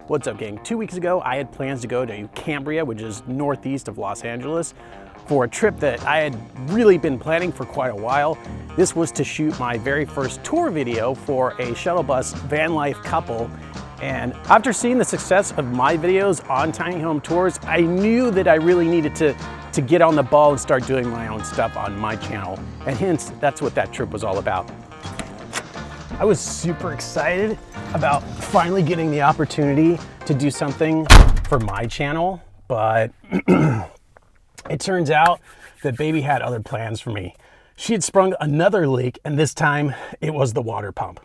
What's up, gang? 2 weeks ago, I had plans to go to Cambria, which is northeast of Los Angeles, for a trip that I had really been planning for quite a while. This was to shoot my very first tour video for a shuttle bus van life couple. And after seeing the success of my videos on tiny home tours, I knew that I really needed to get on the ball and start doing my own stuff on my channel. And hence, that's what that trip was all about. I was super excited about finally getting the opportunity to do something for my channel, but it turns out that baby had other plans for me. She had sprung another leak, and this time it was the water pump.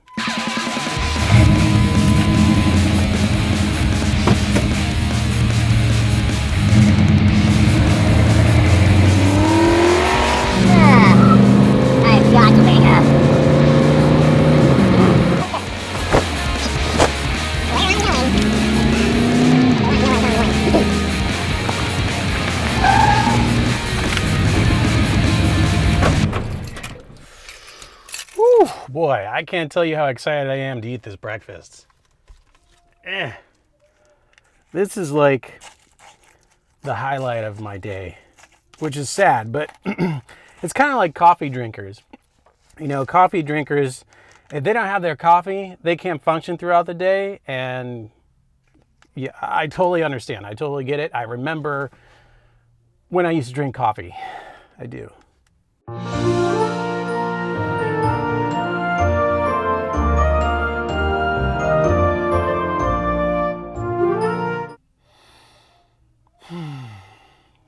I've got Lena. Boy, I can't tell you how excited I am to eat this breakfast. This is like the highlight of my day, which is sad, but it's kind of like coffee drinkers. You know, coffee drinkers, if they don't have their coffee, they can't function throughout the day. And yeah, I totally understand. I totally get it. I remember when I used to drink coffee. I do.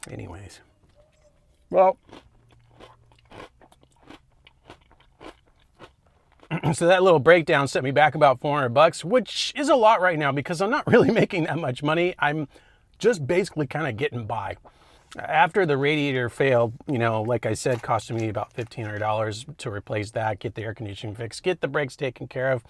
Anyways, well, so that little breakdown set me back about $400, which is a lot right now because I'm not really making that much money. I'm just basically kind of getting by. After the radiator failed, you know, like I said, costed me about $1,500 to replace that, get the air conditioning fixed, get the brakes taken care of.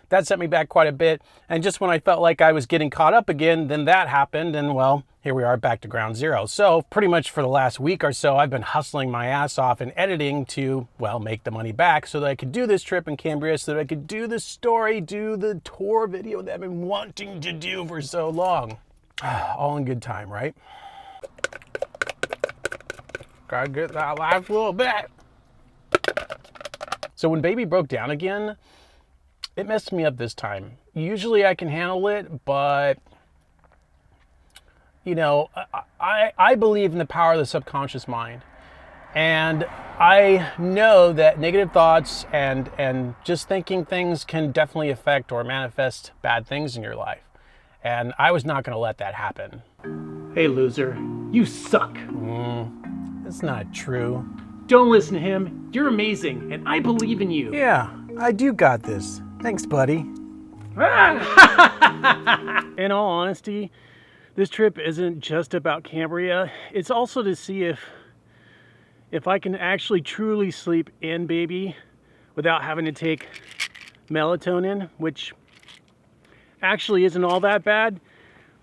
That set me back quite a bit. And just when I felt like I was getting caught up again, then that happened. And well, here we are back to ground zero. So pretty much for the last week or so, I've been hustling my ass off and editing to, well, make the money back so that I could do this trip in Cambria, so that I could do the story, do the tour video that I've been wanting to do for so long. All in good time, right? Gotta get that last little bit. So when baby broke down again, it messed me up this time. Usually I can handle it, but you know, I believe in the power of the subconscious mind. And I know that negative thoughts and just thinking things can definitely affect or manifest bad things in your life. And I was not gonna let that happen. Hey loser, you suck. That's not true. Don't listen to him. You're amazing, and I believe in you. Yeah, I do got this. Thanks, buddy. In all honesty, this trip isn't just about Cambria. It's also to see if I can actually truly sleep in baby without having to take melatonin, which actually isn't all that bad.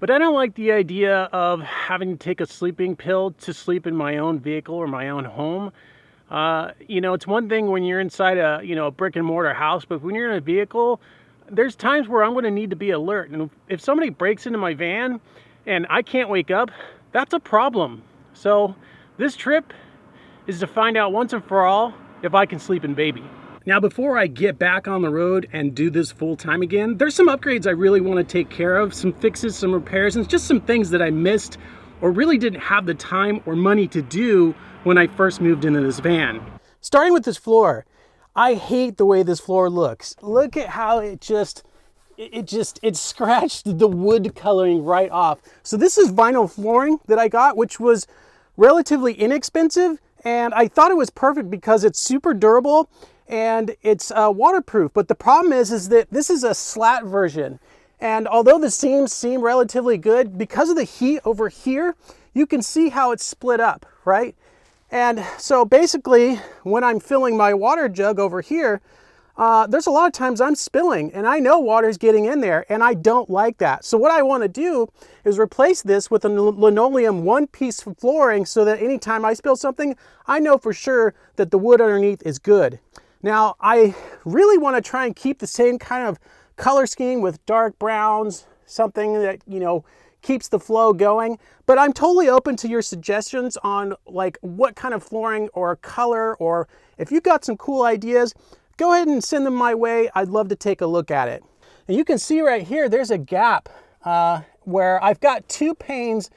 But I don't like the idea of having to take a sleeping pill to sleep in my own vehicle or my own home. You know, it's one thing when you're inside a brick and mortar house, but when you're in a vehicle, there's times where I'm going to need to be alert. And if somebody breaks into my van and I can't wake up, that's a problem. So this trip is to find out once and for all if I can sleep in baby. Now, before I get back on the road and do this full time again, there's some upgrades I really want to take care of, some fixes, some repairs, and just some things that I missed or really didn't have the time or money to do when I first moved into this van. Starting with this floor, I hate the way this floor looks. Look at how it scratched the wood coloring right off. So this is vinyl flooring that I got, which was relatively inexpensive, and I thought it was perfect because it's super durable and it's waterproof. But the problem is that this is a slat version. And although the seams seem relatively good, because of the heat over here, you can see how it's split up, right? And so basically, when I'm filling my water jug over here, there's a lot of times I'm spilling, and I know water's getting in there, and I don't like that. So what I want to do is replace this with a linoleum one-piece flooring so that anytime I spill something, I know for sure that the wood underneath is good. Now, I really want to try and keep the same kind of color scheme with dark browns, something that, you know, keeps the flow going. But I'm totally open to your suggestions on like what kind of flooring or color, or if you got some cool ideas, go ahead and send them my way. I'd love to take a look at it. And you can see right here, there's a gap where I've got 2 panes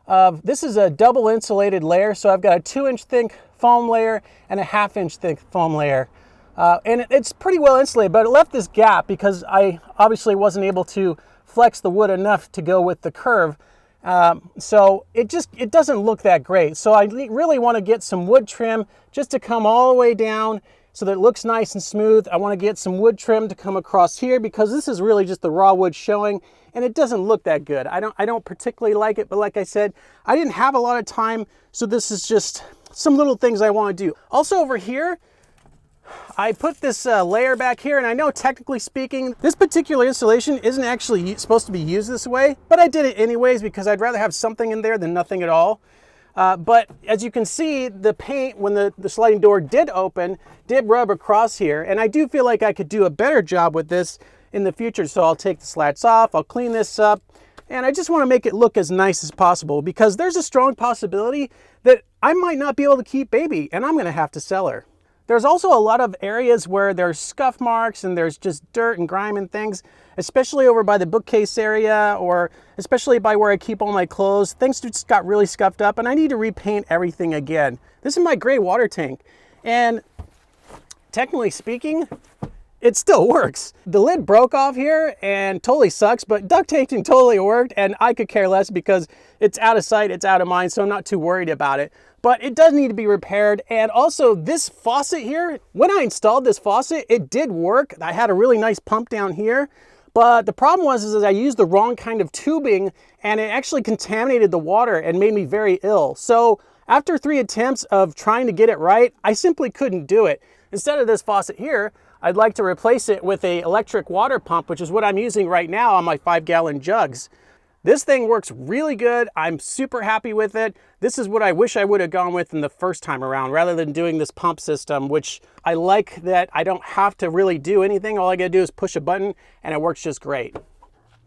of, this is a double insulated layer. So I've got a 2-inch thick foam layer and a 1/2-inch thick foam layer. And it's pretty well insulated, but it left this gap because I obviously wasn't able to flex the wood enough to go with the curve. So it doesn't look that great. So I really want to get some wood trim just to come all the way down so that it looks nice and smooth. I want to get some wood trim to come across here because this is really just the raw wood showing and it doesn't look that good. I don't particularly like it, but like I said, I didn't have a lot of time. So this is just some little things I want to do. Also over here, I put this layer back here, and I know technically speaking, this particular installation isn't actually supposed to be used this way, but I did it anyways because I'd rather have something in there than nothing at all. But as you can see, the paint, when the sliding door did open, did rub across here, and I do feel like I could do a better job with this in the future. So I'll take the slats off, I'll clean this up, and I just want to make it look as nice as possible because there's a strong possibility that I might not be able to keep baby, and I'm going to have to sell her. There's also a lot of areas where there's scuff marks and there's just dirt and grime and things, especially over by the bookcase area or especially by where I keep all my clothes. Things just got really scuffed up and I need to repaint everything again. This is my gray water tank, and technically speaking, it still works. The lid broke off here and totally sucks, but duct taping totally worked, and I could care less because it's out of sight, it's out of mind, so I'm not too worried about it. But it does need to be repaired. And also this faucet here, when I installed this faucet, it did work. I had a really nice pump down here, but the problem was is I used the wrong kind of tubing and it actually contaminated the water and made me very ill. So after 3 attempts of trying to get it right, I simply couldn't do it. Instead of this faucet here, I'd like to replace it with an electric water pump, which is what I'm using right now on my 5-gallon jugs. This thing works really good. I'm super happy with it. This is what I wish I would have gone with in the first time around rather than doing this pump system, which I like that I don't have to really do anything. All I gotta do is push a button and it works just great.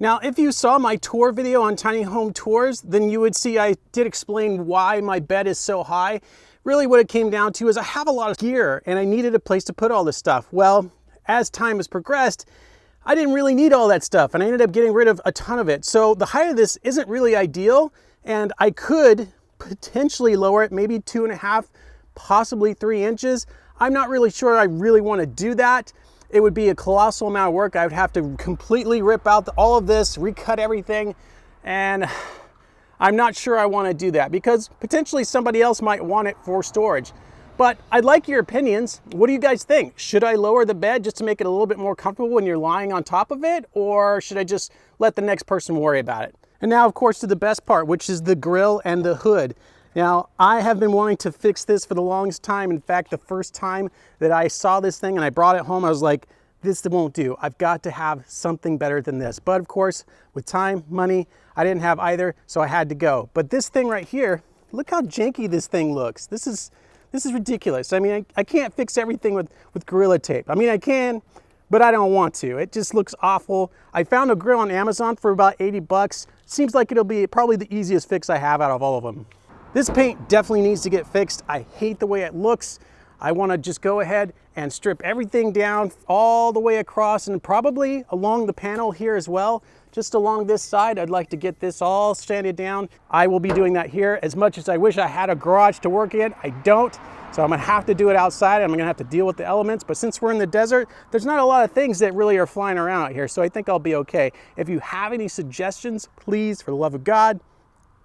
Now, if you saw my tour video on Tiny Home Tours, then you would see I did explain why my bed is so high. Really what it came down to is I have a lot of gear and I needed a place to put all this stuff. Well, as time has progressed, I didn't really need all that stuff and I ended up getting rid of a ton of it. So the height of this isn't really ideal, and I could potentially lower it maybe 2.5, possibly 3 inches. I'm not really sure I really want to do that. It would be a colossal amount of work. I would have to completely rip out all of this, recut everything, and I'm not sure I want to do that because potentially somebody else might want it for storage. But I'd like your opinions. What do you guys think? Should I lower the bed just to make it a little bit more comfortable when you're lying on top of it? Or should I just let the next person worry about it? And now, of course, to the best part, which is the grill and the hood. Now, I have been wanting to fix this for the longest time. In fact, the first time that I saw this thing and I brought it home, I was like, this won't do. I've got to have something better than this. But of course, with time, money, I didn't have either, so I had to go. But this thing right here, look how janky this thing looks. This is ridiculous. I mean, I can't fix everything with Gorilla Tape. I mean, I can, but I don't want to. It just looks awful. I found a grill on Amazon for about 80 bucks. Seems like it'll be probably the easiest fix I have out of all of them. This paint definitely needs to get fixed. I hate the way it looks. I want to just go ahead and strip everything down all the way across and probably along the panel here as well. Just along this side, I'd like to get this all sanded down. I will be doing that here. As much as I wish I had a garage to work in, I don't. So I'm gonna have to do it outside. I'm gonna have to deal with the elements. But since we're in the desert, there's not a lot of things that really are flying around out here. So I think I'll be okay. If you have any suggestions, please, for the love of God,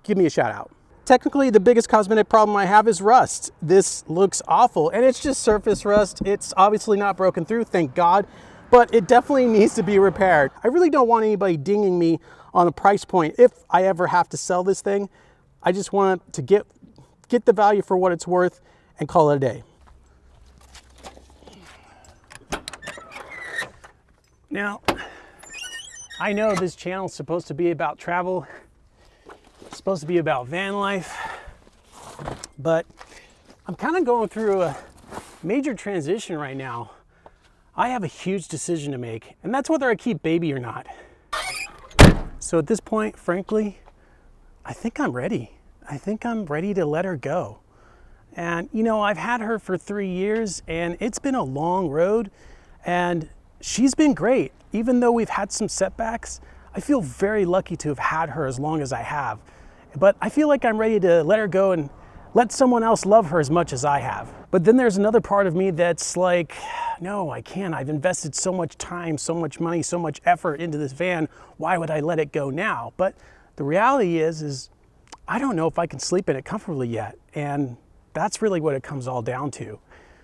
give me a shout out. Technically, the biggest cosmetic problem I have is rust. This looks awful, and it's just surface rust. It's obviously not broken through, thank God, but it definitely needs to be repaired. I really don't want anybody dinging me on a price point if I ever have to sell this thing. I just want to get the value for what it's worth and call it a day. Now, I know this channel is supposed to be about travel. It's supposed to be about van life, but I'm kind of going through a major transition right now. I have a huge decision to make, and that's whether I keep baby or not. So at this point, frankly, I think I'm ready. I think I'm ready to let her go. And you know, I've had her for 3 years and it's been a long road and she's been great. Even though we've had some setbacks, I feel very lucky to have had her as long as I have. But I feel like I'm ready to let her go and let someone else love her as much as I have. But then there's another part of me that's like, no, I can't. I've invested so much time, so much money, so much effort into this van. Why would I let it go now? But the reality is I don't know if I can sleep in it comfortably yet. And that's really what it comes all down to.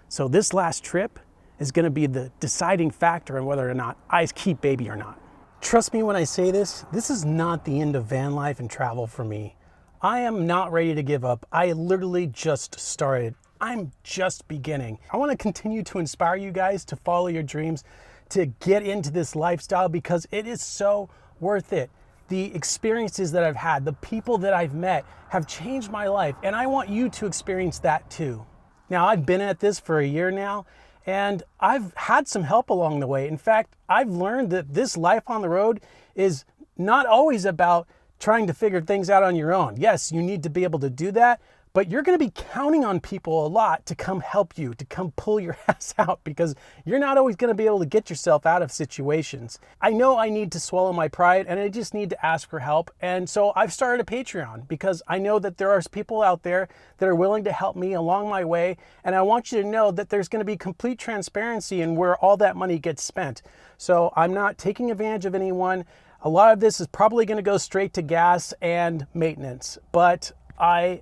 So this last trip is gonna be the deciding factor in whether or not I keep baby or not. Trust me when I say this is not the end of van life and travel for me. I am not ready to give up. I literally just started. I'm just beginning. I want to continue to inspire you guys to follow your dreams, to get into this lifestyle because it is so worth it. The experiences that I've had, the people that I've met have changed my life, and I want you to experience that too. Now, I've been at this for a year now, and I've had some help along the way. In fact, I've learned that this life on the road is not always about trying to figure things out on your own. Yes, you need to be able to do that, but you're gonna be counting on people a lot to come help you, to come pull your ass out because you're not always gonna be able to get yourself out of situations. I know I need to swallow my pride and I just need to ask for help. And so I've started a Patreon because I know that there are people out there that are willing to help me along my way. And I want you to know that there's gonna be complete transparency in where all that money gets spent. So I'm not taking advantage of anyone. A lot of this is probably going to go straight to gas and maintenance, but I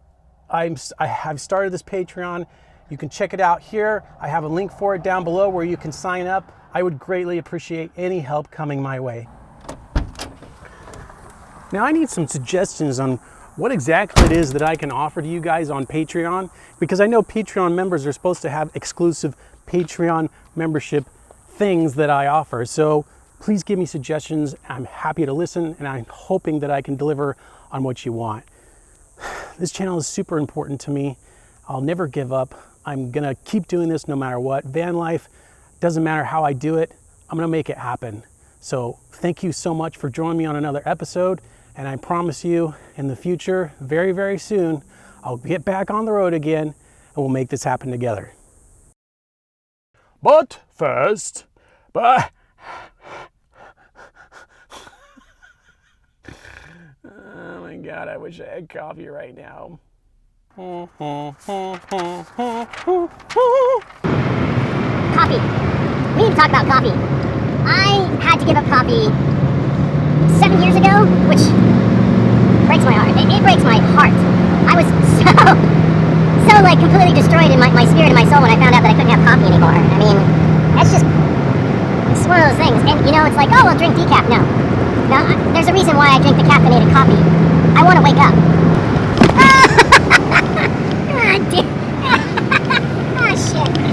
have started this Patreon. You can check it out here. I have a link for it down below where you can sign up. I would greatly appreciate any help coming my way. Now I need some suggestions on what exactly it is that I can offer to you guys on Patreon, because I know Patreon members are supposed to have exclusive Patreon membership things that I offer. So please give me suggestions. I'm happy to listen, and I'm hoping that I can deliver on what you want. This channel is super important to me. I'll never give up. I'm gonna keep doing this no matter what. Van life, doesn't matter how I do it, I'm gonna make it happen. So thank you so much for joining me on another episode, and I promise you in the future, very, very soon, I'll get back on the road again, and we'll make this happen together. But first, oh my God, I wish I had coffee right now. Coffee. We need to talk about coffee. I had to give up coffee 7 years ago, which breaks my heart. It breaks my heart. I was so like completely destroyed in my spirit and my soul when I found out that I couldn't have coffee anymore. I mean, it's one of those things. And you know, it's like, oh, well, drink decaf. No. Now, there's a reason why I drink the caffeinated coffee. I want to wake up.